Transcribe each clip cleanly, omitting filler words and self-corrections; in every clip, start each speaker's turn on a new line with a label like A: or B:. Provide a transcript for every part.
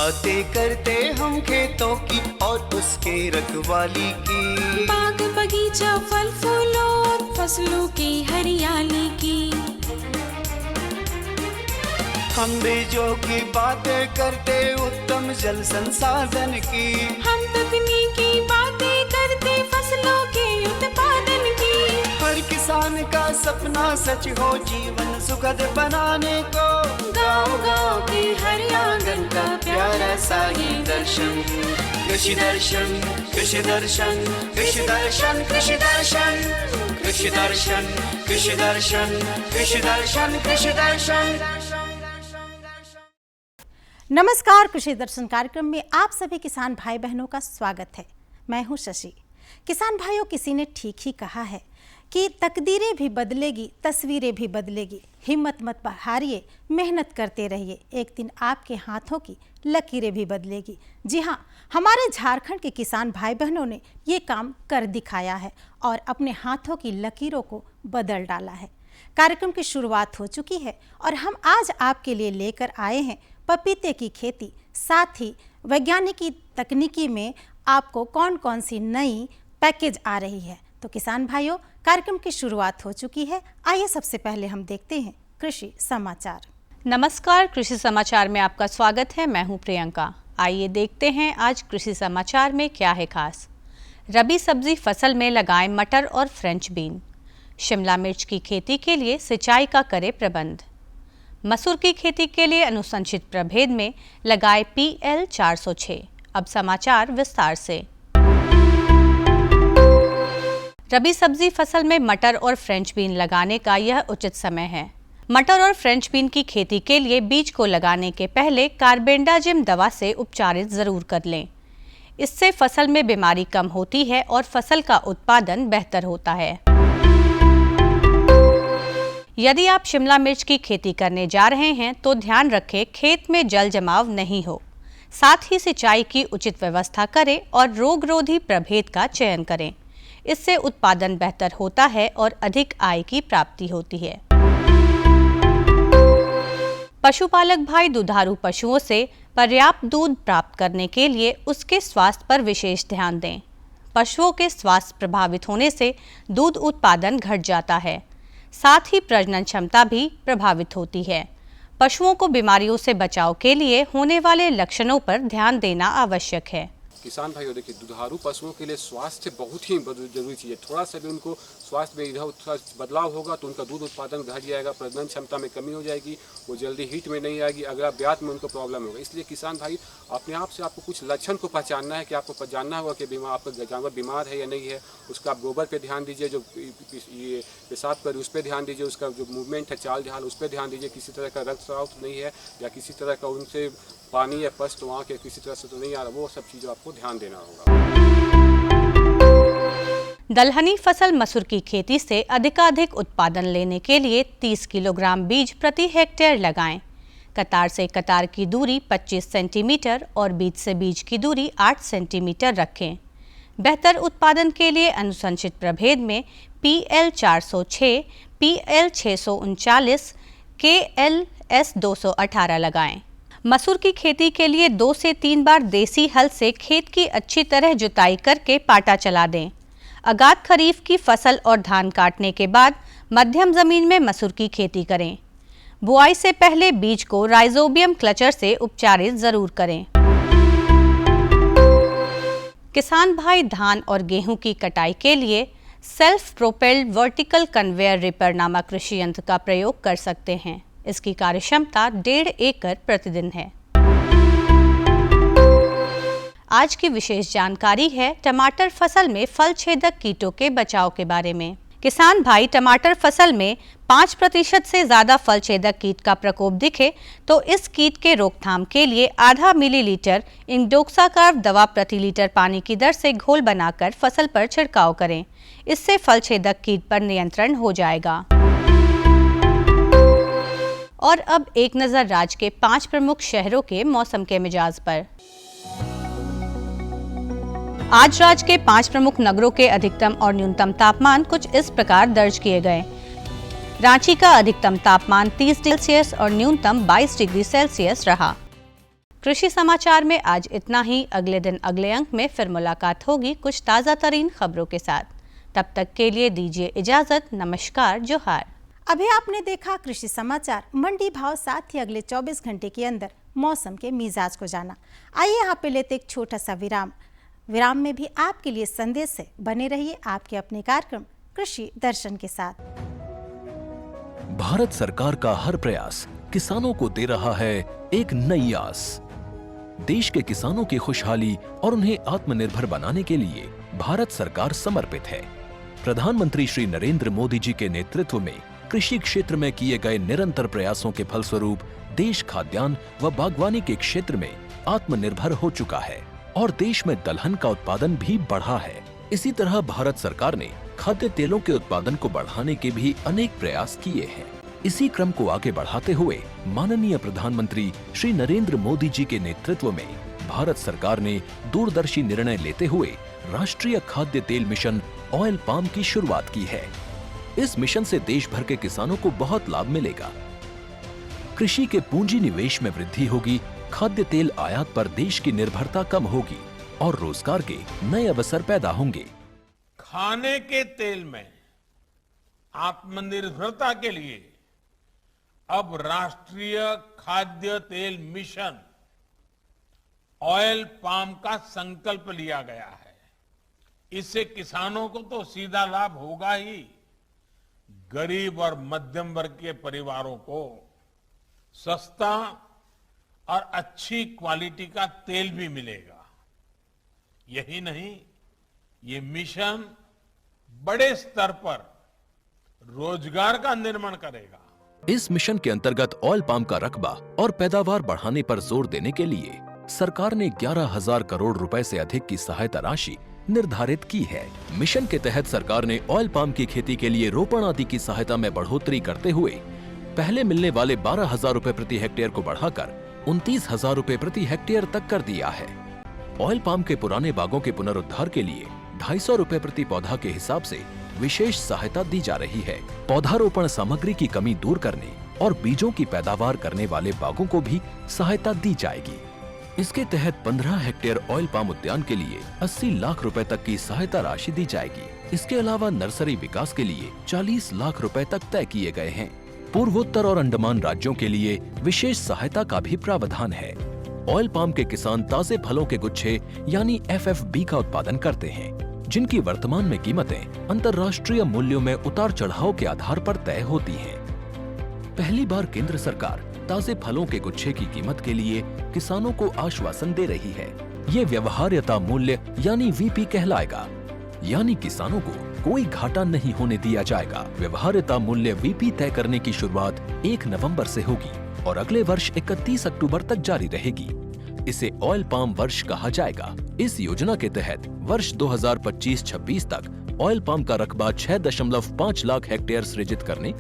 A: बातें करते हम खेतों की और उसके रखवाली की,
B: बाग बगीचा फल फूलों और फसलों की हरियाली की।
A: हम बीजों की बातें करते उत्तम जल संसाधन की,
B: हम तकनीकी बातें करते फसलों के उत्पादन की।
A: हर किसान का सपना सच हो जीवन सुखद बनाने को,
B: गाँव-गाँव के हर आंगन का प्यारा सा ये दर्शन।
A: कृषि दर्शन, कृषि दर्शन, कृषि दर्शन, कृषि दर्शन, कृषि दर्शन, कृषि दर्शन, कृषि दर्शन, कृषि दर्शन।
C: नमस्कार, कृषि दर्शन कार्यक्रम में आप सभी किसान भाई बहनों का स्वागत है। मैं हूं शशि। किसान भाइयों, किसी ने ठीक ही कहा है कि तकदीरें भी बदलेगी, तस्वीरें भी बदलेगी। हिम्मत मत हारिए, मेहनत करते रहिए, एक दिन आपके हाथों की लकीरें भी बदलेगी। जी हाँ, हमारे झारखंड के किसान भाई बहनों ने ये काम कर दिखाया है और अपने हाथों की लकीरों को बदल डाला है। कार्यक्रम की शुरुआत हो चुकी है और हम आज आपके लिए लेकर आए हैं पपीते की खेती, साथ ही वैज्ञानिकी तकनीकी में आपको कौन कौन सी नई पैकेज आ रही है। तो किसान भाइयों, कार्यक्रम की शुरुआत हो चुकी है। आइए सबसे पहले हम देखते हैं कृषि समाचार।
D: नमस्कार, कृषि समाचार में आपका स्वागत है। मैं हूं प्रियंका। आइए देखते हैं आज कृषि समाचार में क्या है खास। रबी सब्जी फसल में लगाएं मटर और फ्रेंच बीन। शिमला मिर्च की खेती के लिए सिंचाई का करें प्रबंध। मसूर की खेती के लिए अनुशंसित प्रभेद में लगाए PL 406। अब समाचार विस्तार से। रबी सब्जी फसल में मटर और फ्रेंच बीन लगाने का यह उचित समय है। मटर और फ्रेंच बीन की खेती के लिए बीज को लगाने के पहले कार्बेंडाजिम दवा से उपचारित जरूर कर लें। इससे फसल में बीमारी कम होती है और फसल का उत्पादन बेहतर होता है। यदि आप शिमला मिर्च की खेती करने जा रहे हैं तो ध्यान रखें खेत में जल जमाव नहीं हो। साथ ही सिंचाई की उचित व्यवस्था करें और रोगरोधी प्रभेद का चयन करें। इससे उत्पादन बेहतर होता है और अधिक आय की प्राप्ति होती है। पशुपालक भाई दुधारू पशुओं से पर्याप्त दूध प्राप्त करने के लिए उसके स्वास्थ्य पर विशेष ध्यान दें। पशुओं के स्वास्थ्य प्रभावित होने से दूध उत्पादन घट जाता है, साथ ही प्रजनन क्षमता भी प्रभावित होती है। पशुओं को बीमारियों से बचाव के लिए होने वाले लक्षणों पर ध्यान देना आवश्यक है।
E: किसान भाइयों, देखिए, दुधारू पशुओं के लिए स्वास्थ्य बहुत ही जरूरी चीज़ है। थोड़ा सा भी उनको स्वास्थ्य में इधर उधर बदलाव होगा तो उनका दूध उत्पादन घट जाएगा, प्रजनन क्षमता में कमी हो जाएगी, वो जल्दी हीट में नहीं आएगी, अगला ब्यात में उनको प्रॉब्लम होगा। इसलिए किसान भाई, अपने आप से आपको कुछ लक्षण को पहचानना है कि आपको जानना होगा कि आपका जानवर बीमार है या नहीं है। उसका आप गोबर पर ध्यान दीजिए, जो ये पेशाब कर उस पर ध्यान दीजिए, उसका जो मूवमेंट है, चाल ढाल, उस पर ध्यान दीजिए। किसी तरह का रक्तस्राव तो नहीं है या किसी तरह का उनसे पानी या पस तो वहाँ के किसी तरह से तो नहीं आ रहा, वो सब चीज़ों आपको ध्यान देना होगा।
D: दलहनी फसल मसूर की खेती से अधिकाधिक उत्पादन लेने के लिए 30 किलोग्राम बीज प्रति हेक्टेयर लगाएं। कतार से कतार की दूरी 25 सेंटीमीटर और बीज से बीज की दूरी 8 सेंटीमीटर रखें। बेहतर उत्पादन के लिए अनुशंसित प्रभेद में PL 406, PL 639, KLS 218 लगाएं। मसूर की खेती के लिए 2 से 3 बार देसी हल से खेत की अच्छी तरह जुताई करके पाटा चला दें। अगात खरीफ की फसल और धान काटने के बाद मध्यम जमीन में मसूर की खेती करें। बुआई से पहले बीज को राइजोबियम क्लचर से उपचारित जरूर करें। किसान भाई धान और गेहूं की कटाई के लिए self propelled vertical conveyor ripper नामक कृषि यंत्र का प्रयोग कर सकते हैं। इसकी कार्यक्षमता 1.5 एकड़ प्रतिदिन है। आज की विशेष जानकारी है टमाटर फसल में फल छेदक कीटों के बचाव के बारे में। किसान भाई, टमाटर फसल में 5% से ज्यादा फल छेदक कीट का प्रकोप दिखे तो इस कीट के रोकथाम के लिए आधा मिलीलीटर इंडोक्साकार्ब दवा प्रति लीटर पानी की दर से घोल बनाकर फसल पर छिड़काव करें। इससे फल छेदक कीट पर नियंत्रण हो जाएगा। और अब एक नजर राज्य के 5 प्रमुख शहरों के मौसम के मिजाज पर। आज राज्य के 5 प्रमुख नगरों के अधिकतम और न्यूनतम तापमान कुछ इस प्रकार दर्ज किए गए। रांची का अधिकतम तापमान 30 डिग्री सेल्सियस और न्यूनतम 22 डिग्री सेल्सियस रहा। कृषि समाचार में आज इतना ही। अगले दिन अगले अंक में फिर मुलाकात होगी कुछ ताज़ा तरीन खबरों के साथ। तब तक के लिए दीजिए इजाजत। नमस्कार, जोहार।
C: अभी आपने देखा कृषि समाचार, मंडी भाव, साथ ही अगले 24 घंटे के अंदर मौसम के मिजाज को जाना। आइए यहाँ पे लेते एक छोटा सा विराम में भी आपके लिए संदेश है। बने रहिए आपके अपने कार्यक्रम कृषि दर्शन के साथ।
F: भारत सरकार का हर प्रयास किसानों को दे रहा है एक नई आस। देश के किसानों की खुशहाली और उन्हें आत्मनिर्भर बनाने के लिए भारत सरकार समर्पित है। प्रधानमंत्री श्री नरेंद्र मोदी जी के नेतृत्व में कृषि क्षेत्र में किए गए निरंतर प्रयासों के फलस्वरूप देश खाद्यान्न व बागवानी के क्षेत्र में आत्मनिर्भर हो चुका है और देश में दलहन का उत्पादन भी बढ़ा है। इसी तरह भारत सरकार ने खाद्य तेलों के उत्पादन को बढ़ाने के भी अनेक प्रयास किए हैं। इसी क्रम को आगे बढ़ाते हुए माननीय प्रधानमंत्री श्री नरेंद्र मोदी जी के नेतृत्व में भारत सरकार ने दूरदर्शी निर्णय लेते हुए राष्ट्रीय खाद्य तेल मिशन ऑयल पाम की शुरुआत की है। इस मिशन से देश भर के किसानों को बहुत लाभ मिलेगा। कृषि के पूंजी निवेश में वृद्धि होगी, खाद्य तेल आयात पर देश की निर्भरता कम होगी और रोजगार के नए अवसर पैदा होंगे।
G: खाने के तेल में आत्मनिर्भरता के लिए अब राष्ट्रीय खाद्य तेल मिशन ऑयल पाम का संकल्प लिया गया है। इससे किसानों को तो सीधा लाभ होगा ही, गरीब और मध्यम वर्ग के परिवारों को सस्ता और अच्छी क्वालिटी का तेल भी मिलेगा। यही नहीं, ये मिशन बड़े स्तर पर रोजगार का निर्माण करेगा।
F: इस मिशन के अंतर्गत ऑयल पाम का रकबा और पैदावार बढ़ाने पर जोर देने के लिए सरकार ने 11,000 करोड़ रुपए से अधिक की सहायता राशि निर्धारित की है। मिशन के तहत सरकार ने ऑयल पाम की खेती के लिए रोपण आदि की सहायता में बढ़ोतरी करते हुए पहले मिलने वाले 12,000 रुपए प्रति हेक्टेयर को बढ़ाकर 29,000 रुपए प्रति हेक्टेयर तक कर दिया है। ऑयल पाम के पुराने बागों के पुनरुद्धार के लिए 250 रुपए प्रति पौधा के हिसाब से विशेष सहायता दी जा रही है। पौधारोपण सामग्री की कमी दूर करने और बीजों की पैदावार करने वाले बागों को भी सहायता दी जाएगी। इसके तहत 15 हेक्टेयर ऑयल पाम उद्यान के लिए 80 लाख रुपए तक की सहायता राशि दी जाएगी। इसके अलावा नर्सरी विकास के लिए 40 लाख रुपए तक तय किए गए हैं। पूर्वोत्तर और अंडमान राज्यों के लिए विशेष सहायता का भी प्रावधान है। ऑयल पाम के किसान ताजे फलों के गुच्छे यानी FFB का उत्पादन करते हैं, जिनकी वर्तमान में कीमतें अंतर्राष्ट्रीय मूल्यों में उतार चढ़ाव के आधार पर तय होती हैं। पहली बार केंद्र सरकार ताजे फलों के गुच्छे की कीमत के लिए किसानों को आश्वासन दे रही है। ये व्यवहार्यता मूल्य यानी VP कहलाएगा, यानी किसानों को कोई घाटा नहीं होने दिया जाएगा। व्यवहार्यता मूल्य VP तय करने की शुरुआत 1 नवंबर से होगी और अगले वर्ष 31 अक्टूबर तक जारी रहेगी। इसे ऑयल पाम वर्ष कहा जाएगा। इस योजना के तहत वर्ष 2025-26 तक ऑयल पाम का रकबा 6.5 लाख हेक्टेयर सृजित करने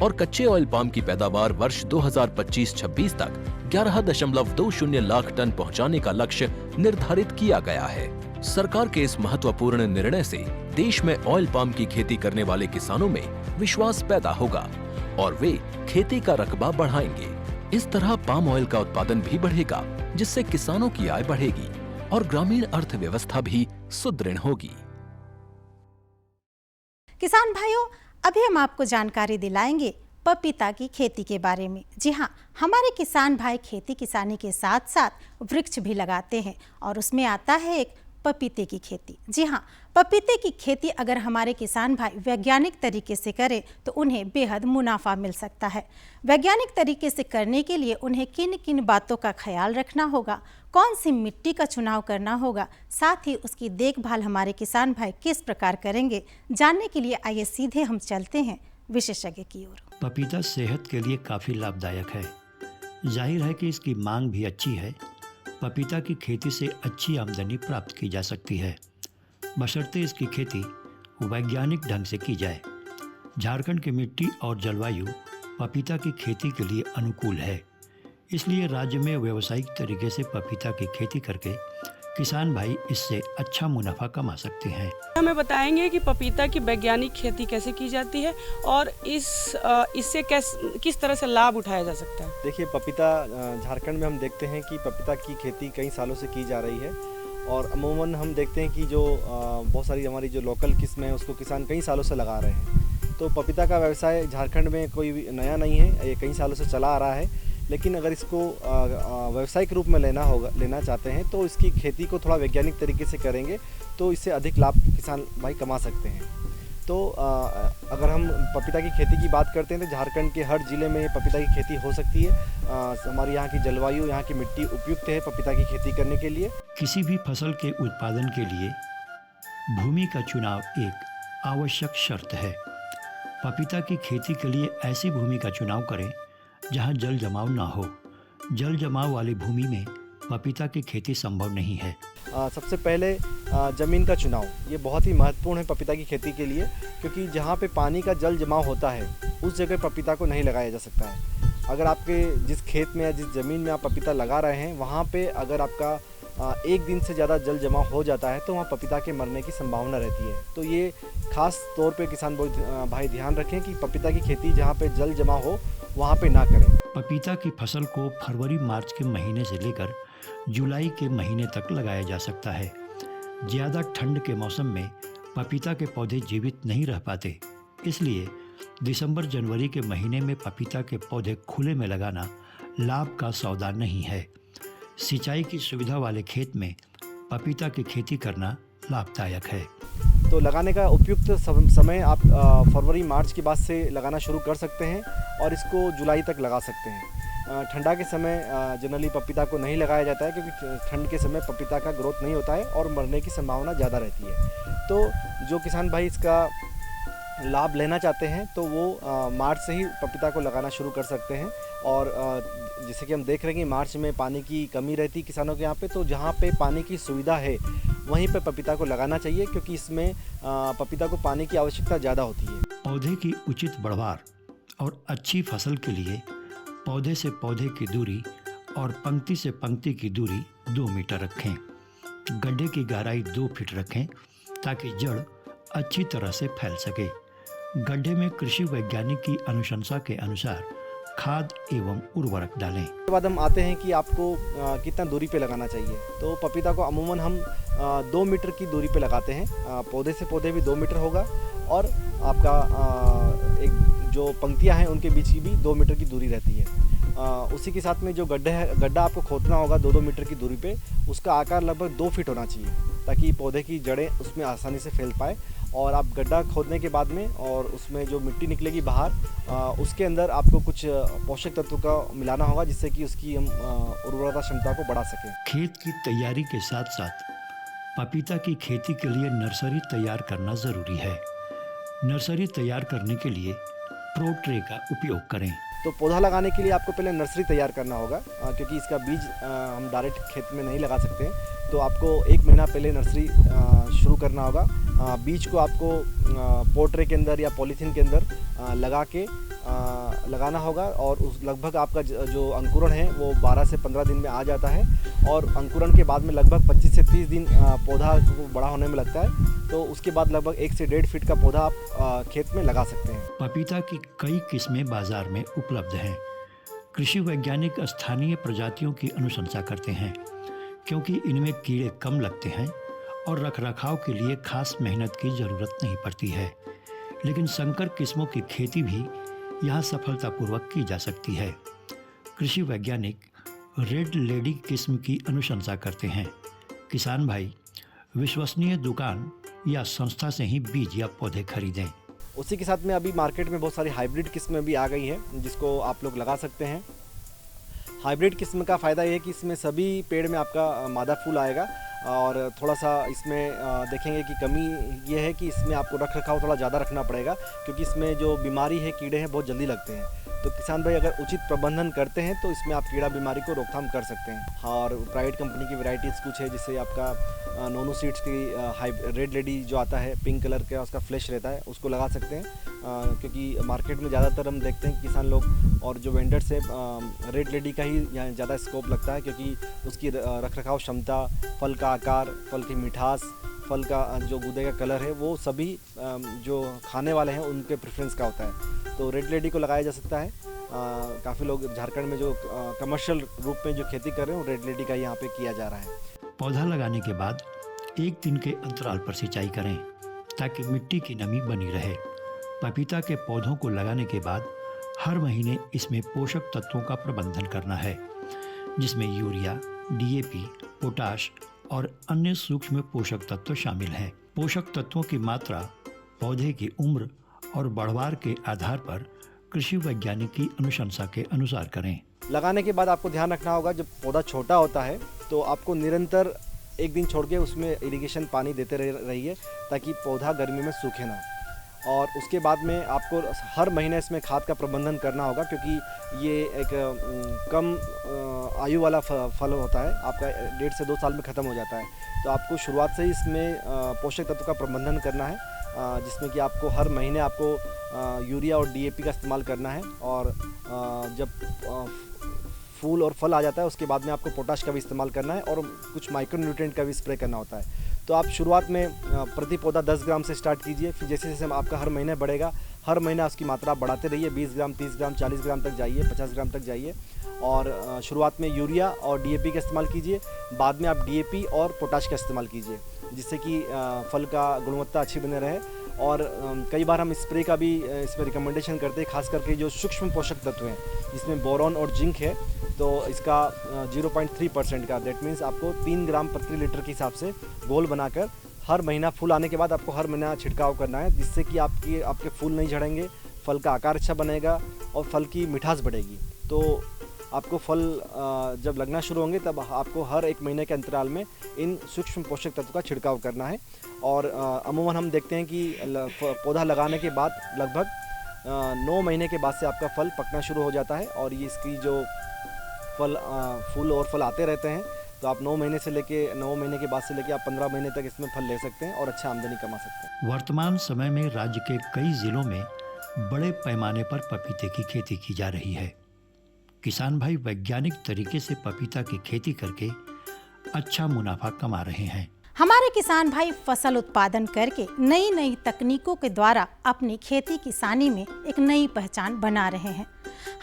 F: और कच्चे ऑयल पाम की पैदावार वर्ष 2025-26 तक 11.20 लाख टन पहुंचाने का लक्ष्य निर्धारित किया गया है। सरकार के इस महत्वपूर्ण निर्णय से देश में ऑयल पाम की खेती करने वाले किसानों में विश्वास पैदा होगा और वे खेती का रकबा बढ़ाएंगे। इस तरह पाम ऑयल का उत्पादन भी बढ़ेगा, जिससे किसानों की आय बढ़ेगी और ग्रामीण अर्थव्यवस्था भी सुदृढ़ होगी।
C: किसान भाइयों, अभी हम आपको जानकारी दिलाएंगे पपीता की खेती के बारे में। जी हाँ, हमारे किसान भाई खेती किसानी के साथ साथ वृक्ष भी लगाते हैं और उसमें आता है एक पपीते की खेती। जी हाँ, पपीते की खेती अगर हमारे किसान भाई वैज्ञानिक तरीके से करें तो उन्हें बेहद मुनाफा मिल सकता है। वैज्ञानिक तरीके से करने के लिए उन्हें किन किन बातों का ख्याल रखना होगा, कौन सी मिट्टी का चुनाव करना होगा, साथ ही उसकी देखभाल हमारे किसान भाई किस प्रकार करेंगे, जानने के लिए आइए सीधे हम चलते हैं विशेषज्ञ की ओर।
H: पपीता सेहत के लिए काफ़ी लाभदायक है। जाहिर है कि इसकी मांग भी अच्छी है। पपीता की खेती से अच्छी आमदनी प्राप्त की जा सकती है, बशर्ते इसकी खेती वैज्ञानिक ढंग से की जाए। झारखंड की मिट्टी और जलवायु पपीता की खेती के लिए अनुकूल है, इसलिए राज्य में व्यावसायिक तरीके से पपीता की खेती करके किसान भाई इससे अच्छा मुनाफा कमा सकते हैं।
I: हमें बताएंगे कि पपीता की वैज्ञानिक खेती कैसे की जाती है और इससे किस तरह से लाभ उठाया जा सकता है।
J: देखिए, पपीता झारखंड में हम देखते हैं कि पपीता की खेती कई सालों से की जा रही है और अमूमन हम देखते हैं कि जो बहुत सारी हमारी जो लोकल किस्म है उसको किसान कई सालों से लगा रहे हैं। तो पपीता का व्यवसाय झारखंड में कोई नया नहीं है, ये कई सालों से चला आ रहा है। लेकिन अगर इसको व्यावसायिक रूप में लेना चाहते हैं तो इसकी खेती को थोड़ा वैज्ञानिक तरीके से करेंगे तो इससे अधिक लाभ किसान भाई कमा सकते हैं। तो अगर हम पपीता की खेती की बात करते हैं तो झारखंड के हर ज़िले में पपीता की खेती हो सकती है। हमारी यहाँ की जलवायु, यहाँ की मिट्टी उपयुक्त है पपीता की खेती करने के लिए।
H: किसी भी फसल के उत्पादन के लिए भूमि का चुनाव एक आवश्यक शर्त है। पपीता की खेती के लिए ऐसी भूमि का चुनाव करें जहां जल जमाव ना हो। जल जमाव वाली भूमि में पपीता की खेती संभव नहीं है।
J: सबसे पहले ज़मीन का चुनाव ये बहुत ही महत्वपूर्ण है पपीता की खेती के लिए, क्योंकि जहाँ पे पानी का जल जमाव होता है उस जगह पपीता को नहीं लगाया जा सकता है। अगर आपके जिस खेत में या जिस ज़मीन में आप पपीता लगा रहे हैं वहाँ पे अगर आपका एक दिन से ज़्यादा जल जमाव हो जाता है तो वहाँ पपीता के मरने की संभावना रहती है। तो ये खास तौर पे किसान भाई ध्यान रखें कि पपीता की खेती जहाँ पे जल जमाव हो वहाँ पे ना करें।
H: पपीता की फसल को फरवरी मार्च के महीने से लेकर जुलाई के महीने तक लगाया जा सकता है। ज़्यादा ठंड के मौसम में पपीता के पौधे जीवित नहीं रह पाते, इसलिए दिसंबर जनवरी के महीने में पपीता के पौधे खुले में लगाना लाभ का सौदा नहीं है। सिंचाई की सुविधा वाले खेत में पपीता की खेती करना लाभदायक है।
J: तो लगाने का उपयुक्त समय आप फरवरी मार्च के बाद से लगाना शुरू कर सकते हैं और इसको जुलाई तक लगा सकते हैं। ठंडा के समय जनरली पपीता को नहीं लगाया जाता है क्योंकि ठंड के समय पपीता का ग्रोथ नहीं होता है और मरने की संभावना ज़्यादा रहती है। तो जो किसान भाई इसका लाभ लेना चाहते हैं तो वो मार्च से ही पपीता को लगाना शुरू कर सकते हैं। और जैसे कि हम देख रहे हैं कि मार्च में पानी की कमी रहती है किसानों के यहाँ पे, तो जहाँ पे पानी की सुविधा है वहीं पे पपीता को लगाना चाहिए, क्योंकि इसमें पपीता को पानी की आवश्यकता ज़्यादा होती है।
H: पौधे की उचित बढ़वार और अच्छी फसल के लिए पौधे से पौधे की दूरी और पंक्ति से पंक्ति की दूरी 2 मीटर रखें। गड्ढे की गहराई 2 फीट रखें ताकि जड़ अच्छी तरह से फैल सके। गड्ढे में कृषि वैज्ञानिक की अनुशंसा के अनुसार खाद एवं उर्वरक डालें।
J: उसके बाद हम आते हैं कि आपको कितना दूरी पे लगाना चाहिए। तो पपीता को अमूमन हम 2 मीटर की दूरी पे लगाते हैं। पौधे से पौधे भी 2 मीटर होगा और आपका एक जो पंक्तियां हैं उनके बीच की भी 2 मीटर की दूरी रहती है। उसी के साथ में जो गड्ढा आपको खोदना होगा 2-2 मीटर की दूरी पे, उसका आकार लगभग 2 फीट होना चाहिए ताकि पौधे की जड़ें उसमें आसानी से फैल पाए। और आप गड्ढा खोदने के बाद में और उसमें जो मिट्टी निकलेगी बाहर, उसके अंदर आपको कुछ पोषक तत्व का मिलाना होगा जिससे कि उसकी हम उर्वरता क्षमता को बढ़ा सकें।
H: खेत की तैयारी के साथ साथ पपीता की खेती के लिए नर्सरी तैयार करना ज़रूरी है। नर्सरी तैयार करने के लिए प्रो ट्रे का उपयोग करें।
J: तो पौधा लगाने के लिए आपको पहले नर्सरी तैयार करना होगा, क्योंकि इसका बीज हम डायरेक्ट खेत में नहीं लगा सकते हैं। तो आपको 1 महीना पहले नर्सरी शुरू करना होगा। बीज को आपको पोट्रे के अंदर या पॉलीथीन के अंदर लगाना होगा और उस लगभग आपका जो अंकुरण है वो 12 से 15 दिन में आ जाता है और अंकुरण के बाद में लगभग 25 से 30 दिन पौधा को बड़ा होने में लगता है। तो उसके बाद लगभग 1 से 1.5 फीट का पौधा आप खेत में लगा सकते हैं।
H: पपीता की कई किस्में बाजार में उपलब्ध हैं। कृषि वैज्ञानिक स्थानीय प्रजातियों की अनुशंसा करते हैं क्योंकि इनमें कीड़े कम लगते हैं और रखरखाव के लिए खास मेहनत की ज़रूरत नहीं पड़ती है। लेकिन संकर किस्मों की खेती भी यहाँ सफलतापूर्वक की जा सकती है। कृषि वैज्ञानिक रेड लेडी किस्म की अनुशंसा करते हैं। किसान भाई विश्वसनीय दुकान या संस्था से ही बीज या पौधे खरीदें।
J: उसी के साथ में अभी मार्केट में बहुत सारी हाइब्रिड किस्में भी आ गई हैं जिसको आप लोग लगा सकते हैं। हाइब्रिड किस्म का फ़ायदा ये है कि इसमें सभी पेड़ में आपका मादा फूल आएगा और थोड़ा सा इसमें देखेंगे कि कमी ये है कि इसमें आपको रख रखाव थोड़ा ज़्यादा रखना पड़ेगा, क्योंकि इसमें जो बीमारी है, कीड़े हैं, बहुत जल्दी लगते हैं। तो किसान भाई अगर उचित प्रबंधन करते हैं तो इसमें आप कीड़ा बीमारी को रोकथाम कर सकते हैं। और प्राइवेट कंपनी की वैरायटीज़ कुछ है, जिससे आपका नोनो सीड्स की रेड लेडी जो आता है पिंक कलर का, उसका फ्लैश रहता है, उसको लगा सकते हैं। क्योंकि मार्केट में ज़्यादातर हम देखते हैं कि किसान लोग और जो वेंडर्स है रेड लेडी का ही यहाँ ज़्यादा स्कोप लगता है, क्योंकि उसकी रखरखाव क्षमता, फल का आकार, फल की मिठास, फल का जो गूदे का कलर है, वो सभी जो खाने वाले हैं उनके प्रेफरेंस का होता है। तो रेड लेडी को लगाया जा सकता है। काफ़ी लोग झारखंड में जो कमर्शियल रूप में जो खेती कर रहे हैं वो रेड लेडी का यहाँ पे किया जा रहा है।
H: पौधा लगाने के बाद 1 दिन के अंतराल पर सिंचाई करें ताकि मिट्टी की नमी बनी रहे। पपीता के पौधों को लगाने के बाद हर महीने इसमें पोषक तत्वों का प्रबंधन करना है, जिसमें यूरिया, DAP, पोटाश और अन्य सूक्ष्म पोषक तत्व शामिल हैं। पोषक तत्वों की मात्रा पौधे की उम्र और बढ़वार के आधार पर कृषि वैज्ञानिक की अनुशंसा के अनुसार करें।
J: लगाने के बाद आपको ध्यान रखना होगा, जब पौधा छोटा होता है तो आपको निरंतर 1 दिन छोड़ के उसमें इरिगेशन पानी देते रहिए ताकि पौधा गर्मी में सूखे ना। और उसके बाद में आपको हर महीने इसमें खाद का प्रबंधन करना होगा, क्योंकि ये एक कम आयु वाला फल होता है, आपका 1.5 से 2 साल में ख़त्म हो जाता है। तो आपको शुरुआत से ही इसमें पोषक तत्व का प्रबंधन करना है, जिसमें कि आपको हर महीने आपको यूरिया और DAP का इस्तेमाल करना है। और जब फूल और फल आ जाता है उसके बाद में आपको पोटाश का भी इस्तेमाल करना है और कुछ माइक्रो न्यूट्रिएंट का भी स्प्रे करना होता है। तो आप शुरुआत में प्रति पौधा 10 ग्राम से स्टार्ट कीजिए, फिर जैसे जैसे आपका हर महीने बढ़ेगा, हर महीना उसकी मात्रा बढ़ाते रहिए, 20 ग्राम, 30 ग्राम, 40 ग्राम तक जाइए, 50 ग्राम तक जाइए। और शुरुआत में यूरिया और DAP का इस्तेमाल कीजिए, बाद में आप DAP और पोटाश का इस्तेमाल कीजिए, जिससे कि फल का गुणवत्ता अच्छी बने रहे। और कई बार हम स्प्रे का भी इसमें रिकमेंडेशन करते हैं, खास करके जो सूक्ष्म पोषक तत्व हैं जिसमें बोरॉन और जिंक है, तो इसका 0.3% का, दैट मीन्स आपको 3 ग्राम प्रति लीटर के हिसाब से घोल बनाकर हर महीना फूल आने के बाद आपको हर महीना छिड़काव करना है, जिससे कि आपके फूल नहीं झड़ेंगे, फल का आकार अच्छा बनेगा और फल की मिठास बढ़ेगी। तो आपको फल जब लगना शुरू होंगे तब आपको हर 1 महीने के अंतराल में इन सूक्ष्म पोषक तत्व का छिड़काव करना है। और अमूमन हम देखते हैं कि पौधा लगाने के बाद लगभग 9 महीने के बाद से आपका फल पकना शुरू हो जाता है, और ये इसकी जो फूल और फल आते रहते हैं। तो आप 9 महीने के बाद से लेके आप 15 महीने तक इसमें फल ले सकते हैं और अच्छा आमदनी कमा सकते हैं।
H: वर्तमान समय में राज्य के कई जिलों में बड़े पैमाने पर पपीते की खेती की जा रही है। किसान भाई वैज्ञानिक तरीके से पपीता की खेती करके अच्छा मुनाफा कमा रहे हैं।
C: हमारे किसान भाई फसल उत्पादन करके नई नई तकनीकों के द्वारा अपनी खेती किसानी में एक नई पहचान बना रहे हैं।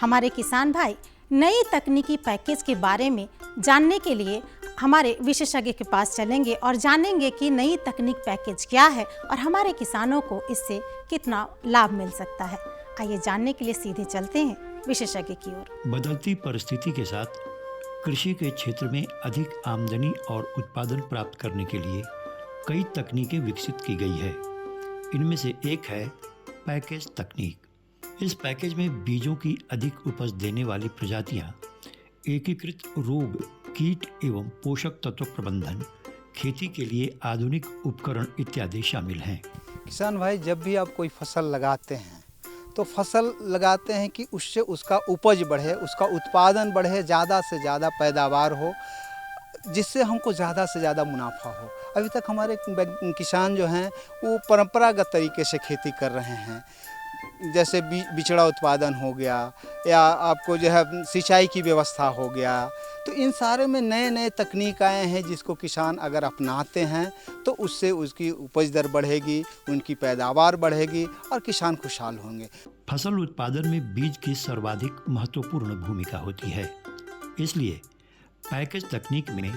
C: हमारे किसान भाई नई तकनीकी पैकेज के बारे में जानने के लिए हमारे विशेषज्ञ के पास चलेंगे और जानेंगे कि नई तकनीक पैकेज क्या है और हमारे किसानों को इससे कितना लाभ मिल सकता है। आइए जानने के लिए सीधे चलते हैं विशेषज्ञ की ओर।
H: बदलती परिस्थिति के साथ कृषि के क्षेत्र में अधिक आमदनी और उत्पादन प्राप्त करने के लिए कई तकनीकें विकसित की गई है। इनमें से एक है पैकेज तकनीक। इस पैकेज में बीजों की अधिक उपज देने वाली प्रजातियां, एकीकृत रोग, कीट एवं पोषक तत्व प्रबंधन, खेती के लिए आधुनिक उपकरण इत्यादि शामिल हैं।
K: किसान भाई जब भी आप कोई फसल लगाते हैं तो फसल लगाते हैं कि उससे उसका उपज बढ़े, उसका उत्पादन बढ़े, ज़्यादा से ज़्यादा पैदावार हो, जिससे हमको ज़्यादा से ज़्यादा मुनाफा हो। अभी तक हमारे किसान जो हैं वो परंपरागत तरीके से खेती कर रहे हैं, जैसे बिचड़ा उत्पादन हो गया या आपको जो है सिंचाई की व्यवस्था हो गया। तो इन सारे में नए नए तकनीक आए हैं जिसको किसान अगर अपनाते हैं तो उससे उसकी उपज दर बढ़ेगी, उनकी पैदावार बढ़ेगी और किसान खुशहाल होंगे।
H: फसल उत्पादन में बीज की सर्वाधिक महत्वपूर्ण भूमिका होती है, इसलिए पैकेज तकनीक में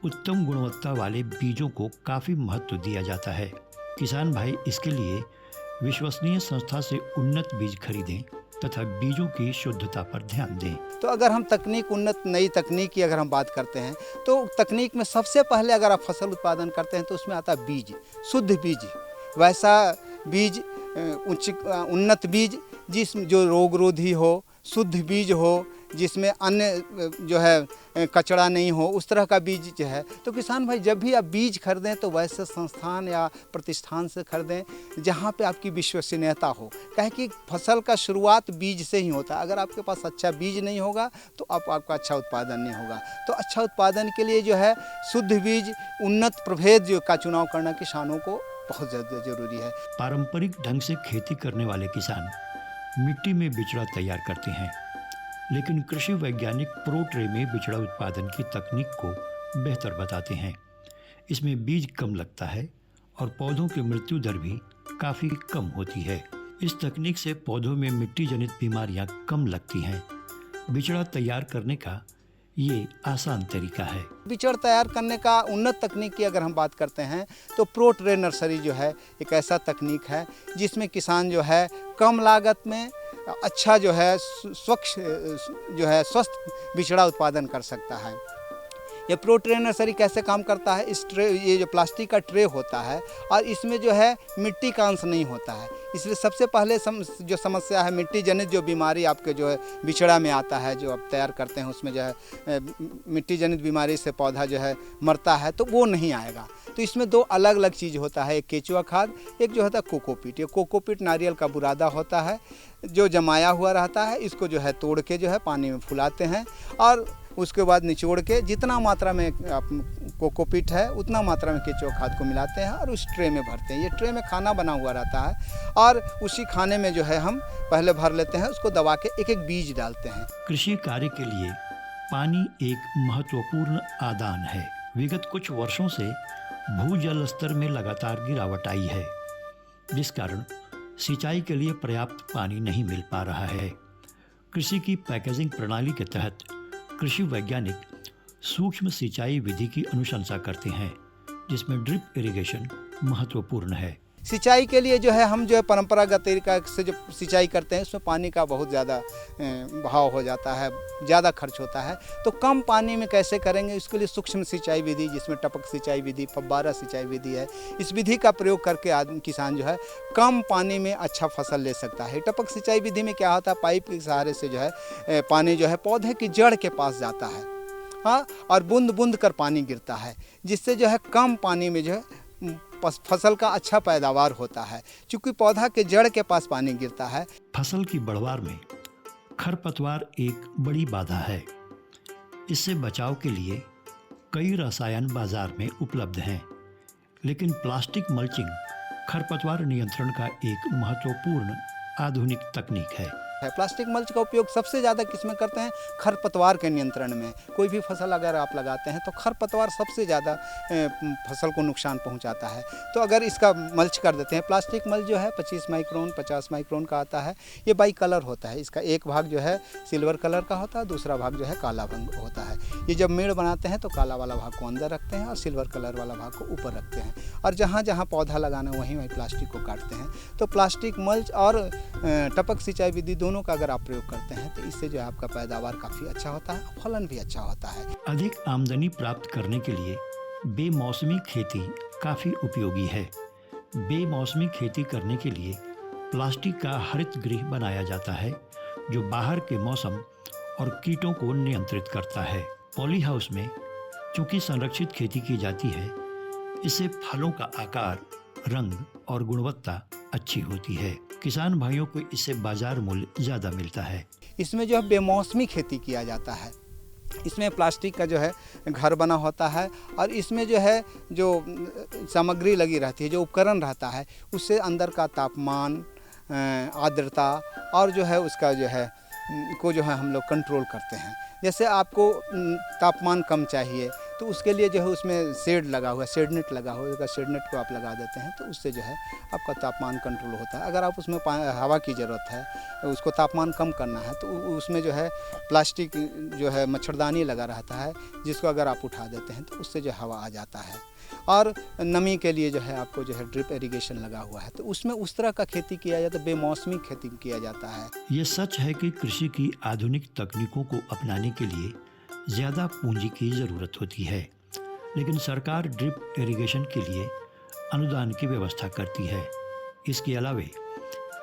H: उत्तम गुणवत्ता वाले बीजों को काफ़ी महत्व दिया जाता है। किसान भाई इसके लिए विश्वसनीय संस्था से उन्नत बीज खरीदें तथा बीजों की शुद्धता पर ध्यान दें।
K: तो अगर हम उन्नत नई तकनीक की अगर हम बात करते हैं तो तकनीक में सबसे पहले अगर आप फसल उत्पादन करते हैं तो उसमें आता है बीज, शुद्ध बीज, वैसा बीज, उन्नत बीज जो रोगरोधी हो, शुद्ध बीज हो, जिसमें अन्य जो है कचरा नहीं हो, उस तरह का बीज जो है। तो किसान भाई जब भी आप बीज खरीदें तो वैसे संस्थान या प्रतिष्ठान से खरीदें जहाँ पे आपकी विश्वसनीयता हो, कहें कि फसल का शुरुआत बीज से ही होता है। अगर आपके पास अच्छा बीज नहीं होगा तो आपका अच्छा उत्पादन नहीं होगा। तो अच्छा उत्पादन के लिए जो है शुद्ध बीज, उन्नत प्रभेद जो का चुनाव करना किसानों को बहुत ज़्यादा जरूरी है।
H: पारंपरिक ढंग से खेती करने वाले किसान मिट्टी में बिचड़ा तैयार करते हैं, लेकिन कृषि वैज्ञानिक प्रो ट्रे में बिचड़ा उत्पादन की तकनीक को बेहतर बताते हैं। इसमें बीज कम लगता है और पौधों की मृत्यु दर भी काफ़ी कम होती है। इस तकनीक से पौधों में मिट्टी जनित बीमारियां कम लगती हैं। बिचड़ा तैयार करने का ये आसान तरीका है।
K: बिचड़ तैयार करने का उन्नत तकनीक की अगर हम बात करते हैं तो प्रो ट्रे नर्सरी जो है एक ऐसा तकनीक है जिसमें किसान जो है कम लागत में अच्छा जो है स्वस्थ बिचड़ा उत्पादन कर सकता है। ये प्रो ट्रे नर्सरी कैसे काम करता है? इस ट्रे, ये जो प्लास्टिक का ट्रे होता है और इसमें जो है मिट्टी का अंश नहीं होता है, इसलिए सबसे पहले जो समस्या है मिट्टी जनित जो बीमारी आपके जो है बिचड़ा में आता है, जो आप तैयार करते हैं उसमें जो है मिट्टी जनित बीमारी से पौधा जो है मरता है, तो वो नहीं आएगा। तो इसमें दो अलग अलग चीज़ होता है, एक केचुआ खाद, एक जो होता है कोकोपीट। ये कोकोपीट नारियल का बुरादा होता है जो जमाया हुआ रहता है, इसको जो है तोड़ के जो है पानी में फुलाते हैं और उसके बाद निचोड़ के जितना मात्रा में कोकोपीट है उतना मात्रा में केचुआ खाद को मिलाते हैं और उस ट्रे में भरते हैं। ये ट्रे में खाना बना हुआ रहता है और उसी खाने में जो है हम पहले भर लेते हैं, उसको दबा के एक एक बीज डालते हैं।
H: कृषि कार्य के लिए पानी एक महत्वपूर्ण आदान है। विगत कुछ वर्षों से भूजल स्तर में लगातार गिरावट आई है, जिस कारण सिंचाई के लिए पर्याप्त पानी नहीं मिल पा रहा है। कृषि की पैकेजिंग प्रणाली के तहत कृषि वैज्ञानिक सूक्ष्म सिंचाई विधि की अनुशंसा करते हैं, जिसमें ड्रिप इरिगेशन महत्वपूर्ण है।
K: सिंचाई के लिए जो है हम जो है परंपरागत तरीका से जो सिंचाई करते हैं उसमें पानी का बहुत ज़्यादा बहाव हो जाता है, ज़्यादा खर्च होता है। तो कम पानी में कैसे करेंगे, इसके लिए सूक्ष्म सिंचाई विधि, जिसमें टपक सिंचाई विधि, फव्वारा सिंचाई विधि है, इस विधि का प्रयोग करके आदमी किसान जो है कम पानी में अच्छा फसल ले सकता है। टपक सिंचाई विधि में क्या होता है, पाइप के सहारे से जो है पानी जो है पौधे की जड़ के पास जाता है, हाँ, और बूंद बूंद कर पानी गिरता है, जिससे जो है कम पानी में जो है फसल का अच्छा पैदावार होता है, क्योंकि पौधा के जड़ के पास पानी गिरता है।
H: फसल की बढ़वार में खरपतवार एक बड़ी बाधा है। इससे बचाव के लिए कई रसायन बाजार में उपलब्ध हैं, लेकिन प्लास्टिक मल्चिंग खरपतवार नियंत्रण का एक महत्वपूर्ण आधुनिक तकनीक है।
K: प्लास्टिक मल्च का उपयोग सबसे ज़्यादा किस में करते हैं, खरपतवार के नियंत्रण में। कोई भी फसल अगर आप लगाते हैं तो खरपतवार सबसे ज़्यादा फसल को नुकसान पहुंचाता है। तो अगर इसका मल्च कर देते हैं, प्लास्टिक मल्च जो है 25 माइक्रोन 50 माइक्रोन का आता है। ये बाई कलर होता है, इसका एक भाग जो है सिल्वर कलर का होता है, दूसरा भाग जो है काला होता है। ये जब मेड़ बनाते हैं तो काला वाला भाग को अंदर रखते हैं और सिल्वर कलर वाला भाग को ऊपर रखते हैं, और जहाँ जहाँ पौधा लगाना वहीं वहीं प्लास्टिक को काटते हैं। तो प्लास्टिक मल्च और टपक सिंचाई विधि दोनों का अगर आप प्रयोग करते हैं तो इससे जो है आपका पैदावार काफ़ी अच्छा होता है, फलन भी अच्छा होता है।
H: अधिक आमदनी प्राप्त करने के लिए बेमौसमी खेती काफ़ी उपयोगी है। बेमौसमी खेती करने के लिए प्लास्टिक का हरित गृह बनाया जाता है, जो बाहर के मौसम और कीटों को नियंत्रित करता है। पॉली हाउस में चूंकि संरक्षित खेती की जाती है, इससे फलों का आकार, रंग और गुणवत्ता अच्छी होती है। किसान भाइयों को इससे बाजार मूल्य ज़्यादा मिलता है।
K: इसमें जो है बेमौसमी खेती किया जाता है। इसमें प्लास्टिक का जो है घर बना होता है और इसमें जो है जो सामग्री लगी रहती है, जो उपकरण रहता है, उससे अंदर का तापमान, आर्द्रता और जो है उसका जो है को जो है हम लोग कंट्रोल करते हैं। जैसे आपको तापमान कम चाहिए तो उसके लिए जो है उसमें शेड लगा हुआ है, शेड नेट लगा हुआ है, शेड नेट को आप लगा देते हैं तो उससे जो है आपका तापमान कंट्रोल होता है। अगर आप उसमें हवा की ज़रूरत है, उसको तापमान कम करना है, तो उसमें जो है प्लास्टिक जो है मच्छरदानी लगा रहता है, जिसको अगर आप उठा देते हैं तो उससे जो हवा आ जाता है। और नमी के लिए जो है आपको जो है ड्रिप इरिगेशन लगा हुआ है, तो उसमें उस तरह का खेती किया जाता है, बेमौसमी खेती किया जाता है।
H: ये सच है कि कृषि की आधुनिक तकनीकों को अपनाने के लिए ज़्यादा पूंजी की ज़रूरत होती है, लेकिन सरकार ड्रिप इरिगेशन के लिए अनुदान की व्यवस्था करती है। इसके अलावा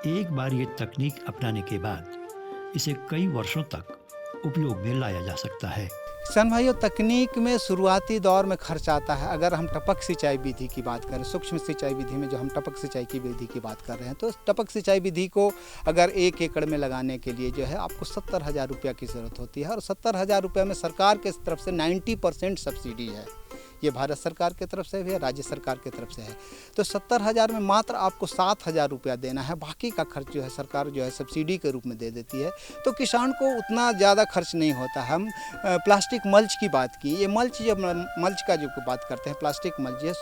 H: एक बार ये तकनीक अपनाने के बाद इसे कई वर्षों तक उपयोग में लाया जा सकता है।
K: किसान भाइयों, तकनीक में शुरुआती दौर में खर्च आता है। अगर हम टपक सिंचाई विधि की बात करें, सूक्ष्म सिंचाई विधि में जो हम टपक सिंचाई की विधि की बात कर रहे हैं, तो टपक सिंचाई विधि को अगर 1 एकड़ में लगाने के लिए जो है आपको 70,000 रुपया की ज़रूरत होती है। और 70,000 रुपया में सरकार के तरफ से 90% सब्सिडी है। ये भारत सरकार की तरफ से भी है, राज्य सरकार की तरफ से है। तो 70,000 में मात्र आपको 7,000 रुपया देना है। बाकी का खर्च जो है सरकार जो है सब्सिडी के रूप में दे देती है। तो किसान को उतना ज़्यादा खर्च नहीं होता। हम प्लास्टिक मल्च की बात की, ये मल्च जब मल्च का जो बात करते हैं, प्लास्टिक मल्च ये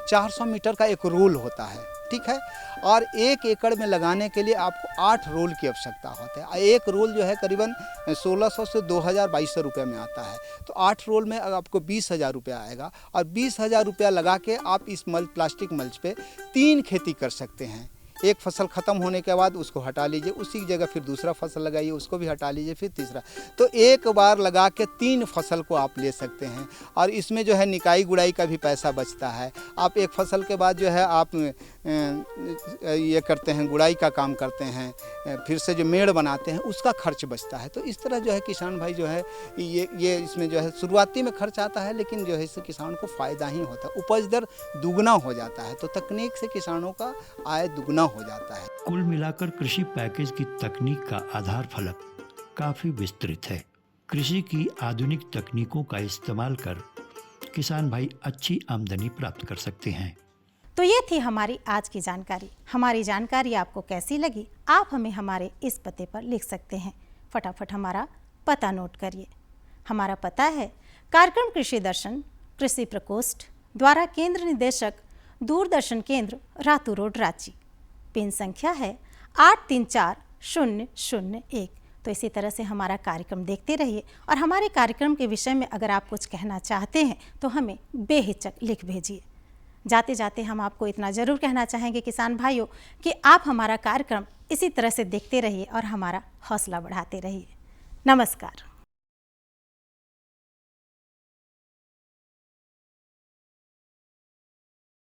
K: 400 मीटर का एक रोल होता है, ठीक है। और 1 एकड़ में लगाने के लिए आपको 8 रोल की आवश्यकता होता है। एक रोल जो है करीबन 1600 से 2200 रुपये में आता है। तो 8 रोल में आपको 20,000 रुपया आएगा। और 20,000 रुपया लगा के आप इस प्लास्टिक मल्च पे 3 खेती कर सकते हैं। एक फसल ख़त्म होने के बाद उसको हटा लीजिए, उसी जगह फिर दूसरा फसल लगाइए, उसको भी हटा लीजिए, फिर तीसरा। तो एक बार लगा के 3 फसल को आप ले सकते हैं। और इसमें जो है निकाई गुड़ाई का भी पैसा बचता है। आप एक फसल के बाद जो है आप ये करते हैं, गुड़ाई का काम करते हैं, फिर से जो मेड़ बनाते हैं उसका खर्च बचता है। तो इस तरह जो है किसान भाई जो है ये इसमें जो है शुरुआती में खर्च आता है, लेकिन जो है इससे किसान को फ़ायदा ही होता है। उपज दर दुगना हो जाता है। तो तकनीक से किसानों का आय दुगना हो जाता है।
H: कुल मिलाकर कृषि पैकेज की तकनीक का आधार फलक काफ़ी विस्तृत है। कृषि की आधुनिक तकनीकों का इस्तेमाल कर किसान भाई अच्छी आमदनी प्राप्त कर सकते हैं।
C: तो ये थी हमारी आज की जानकारी। हमारी जानकारी आपको कैसी लगी, आप हमें हमारे इस पते पर लिख सकते हैं। फटाफट हमारा पता नोट करिए। हमारा पता है कार्यक्रम कृषि दर्शन, कृषि प्रकोष्ठ द्वारा केंद्र निदेशक, दूरदर्शन केंद्र, रातू रोड, रांची। पिन संख्या है 834001। तो इसी तरह से हमारा कार्यक्रम देखते रहिए। और हमारे कार्यक्रम के विषय में अगर आप कुछ कहना चाहते हैं तो हमें बेहिचक लिख भेजिए। जाते जाते हम आपको इतना ज़रूर कहना चाहेंगे किसान भाइयों कि आप हमारा कार्यक्रम इसी तरह से देखते रहिए और हमारा हौसला बढ़ाते रहिए। नमस्कार।